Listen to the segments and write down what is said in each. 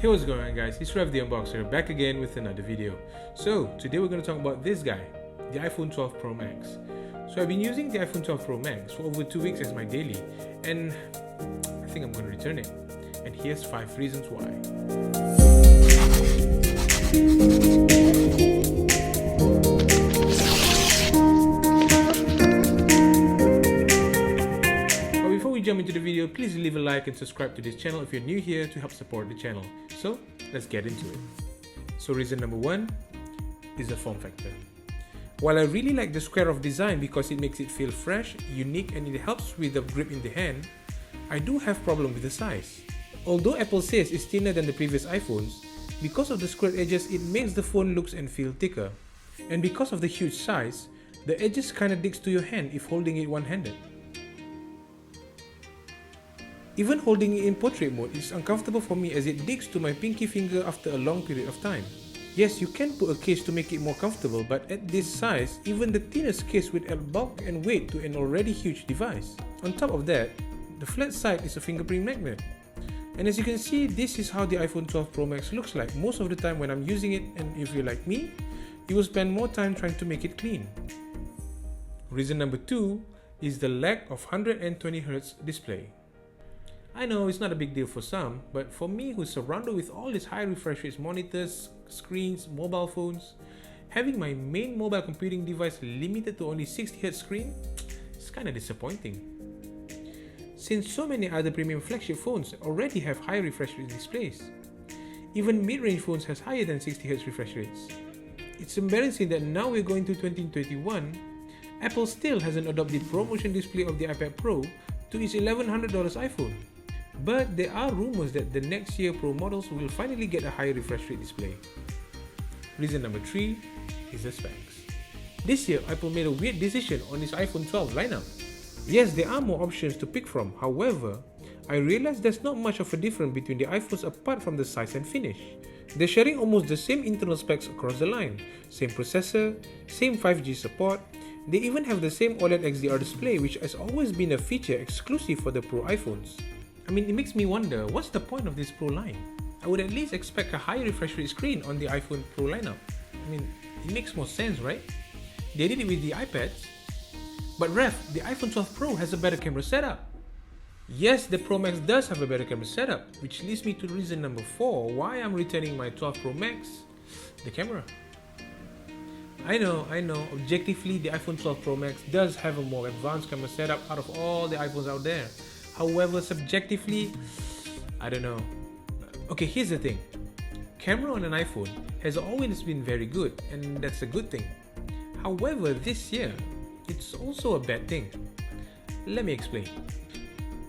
Hey, what's going on guys, it's Rev the Unboxer back again with another video. So today we're going to talk about this guy, the iPhone 12 Pro Max. So I've been using the iPhone 12 Pro Max for over 2 weeks as my daily, and I think I'm going to return it. And here's 5 reasons why. Jump into the video, please leave a like and subscribe to this channel if you're new here to help support the channel. So let's get into it. So reason number 1 is the form factor. While I really like the square off design because it makes it feel fresh, unique, and it helps with the grip in the hand, I do have problem with the size. Although Apple says it's thinner than the previous iPhones, because of the squared edges it makes the phone looks and feel thicker. And because of the huge size, the edges kinda digs to your hand if holding it one-handed. Even holding it in portrait mode is uncomfortable for me as it digs to my pinky finger after a long period of time. Yes, you can put a case to make it more comfortable, but at this size, even the thinnest case would add bulk and weight to an already huge device. On top of that, the flat side is a fingerprint magnet. And as you can see, this is how the iPhone 12 Pro Max looks like most of the time when I'm using it, and if you're like me, you will spend more time trying to make it clean. Reason number 2 is the lack of 120Hz display. I know it's not a big deal for some, but for me who's surrounded with all these high refresh rate monitors, screens, mobile phones, having my main mobile computing device limited to only 60Hz screen, it's kinda disappointing. Since so many other premium flagship phones already have high refresh rate displays. Even mid-range phones has higher than 60Hz refresh rates. It's embarrassing that now we're going to 2021, Apple still hasn't adopted the ProMotion display of the iPad Pro to its $1,100 iPhone. But there are rumors that the next year Pro models will finally get a higher refresh rate display. Reason number 3 is the specs. This year Apple made a weird decision on its iPhone 12 lineup. Yes, there are more options to pick from, however, I realized there's not much of a difference between the iPhones apart from the size and finish. They're sharing almost the same internal specs across the line, same processor, same 5G support, they even have the same OLED XDR display, which has always been a feature exclusive for the Pro iPhones. I mean, it makes me wonder, what's the point of this Pro line? I would at least expect a higher refresh rate screen on the iPhone Pro lineup. I mean, it makes more sense, right? They did it with the iPads. But Rev, the iPhone 12 Pro has a better camera setup. Yes, the Pro Max does have a better camera setup, which leads me to reason number 4 why I'm returning my 12 Pro Max, the camera. I know, objectively the iPhone 12 Pro Max does have a more advanced camera setup out of all the iPhones out there. However, subjectively, I don't know. Okay, here's the thing. Camera on an iPhone has always been very good, and that's a good thing. However, this year, it's also a bad thing. Let me explain.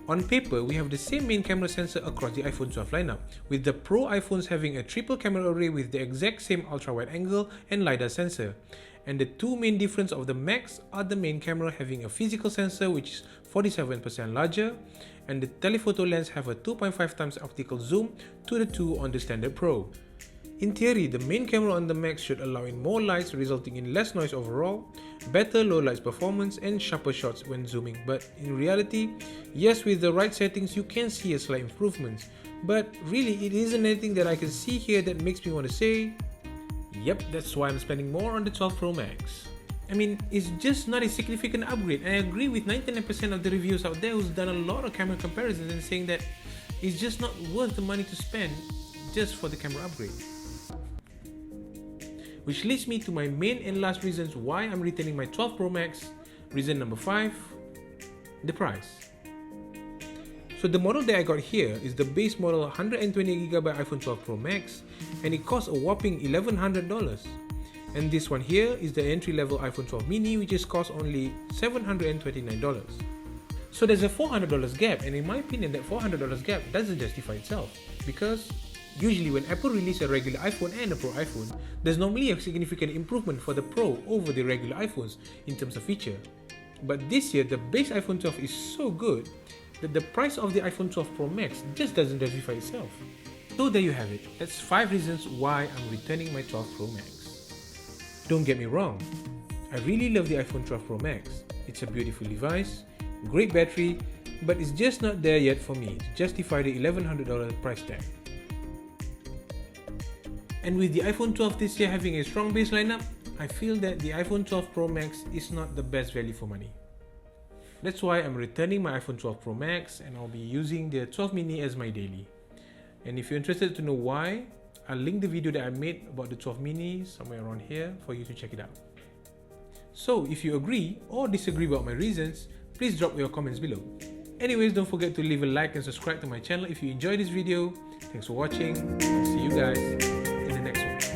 On paper, we have the same main camera sensor across the iPhone 12 lineup, with the Pro iPhones having a triple camera array with the exact same ultra-wide angle and LiDAR sensor. And the two main difference of the Max are the main camera having a physical sensor which is 47% larger, and the telephoto lens have a 2.5 times optical zoom to the 2 on the standard Pro. In theory, the main camera on the Max should allow in more lights, resulting in less noise overall, better low lights performance, and sharper shots when zooming. But in reality, yes, with the right settings you can see a slight improvement, but really it isn't anything that I can see here that makes me want to say, yep, that's why I'm spending more on the 12 Pro Max. I mean, it's just not a significant upgrade, and I agree with 99% of the reviews out there who's done a lot of camera comparisons and saying that it's just not worth the money to spend just for the camera upgrade. Which leads me to my main and last reasons why I'm returning my 12 Pro Max. Reason number 5, the price. So the model that I got here is the base model 128GB iPhone 12 Pro Max, and it costs a whopping $1,100. And this one here is the entry-level iPhone 12 mini, which is cost only $729. So there's a $400 gap, and in my opinion that $400 gap doesn't justify itself, because usually when Apple releases a regular iPhone and a Pro iPhone, there's normally a significant improvement for the Pro over the regular iPhones in terms of feature. But this year the base iPhone 12 is so good that the price of the iPhone 12 Pro Max just doesn't justify itself. So there you have it, that's 5 reasons why I'm returning my 12 Pro Max. Don't get me wrong, I really love the iPhone 12 Pro Max. It's a beautiful device, great battery, but it's just not there yet for me to justify the $1,100 price tag. And with the iPhone 12 this year having a strong base lineup, I feel that the iPhone 12 Pro Max is not the best value for money. That's why I'm returning my iPhone 12 Pro Max and I'll be using the 12 mini as my daily. And if you're interested to know why, I'll link the video that I made about the 12 mini somewhere around here for you to check it out. So if you agree or disagree about my reasons, please drop your comments below. Anyways, don't forget to leave a like and subscribe to my channel if you enjoyed this video. Thanks for watching. I'll see you guys in the next one.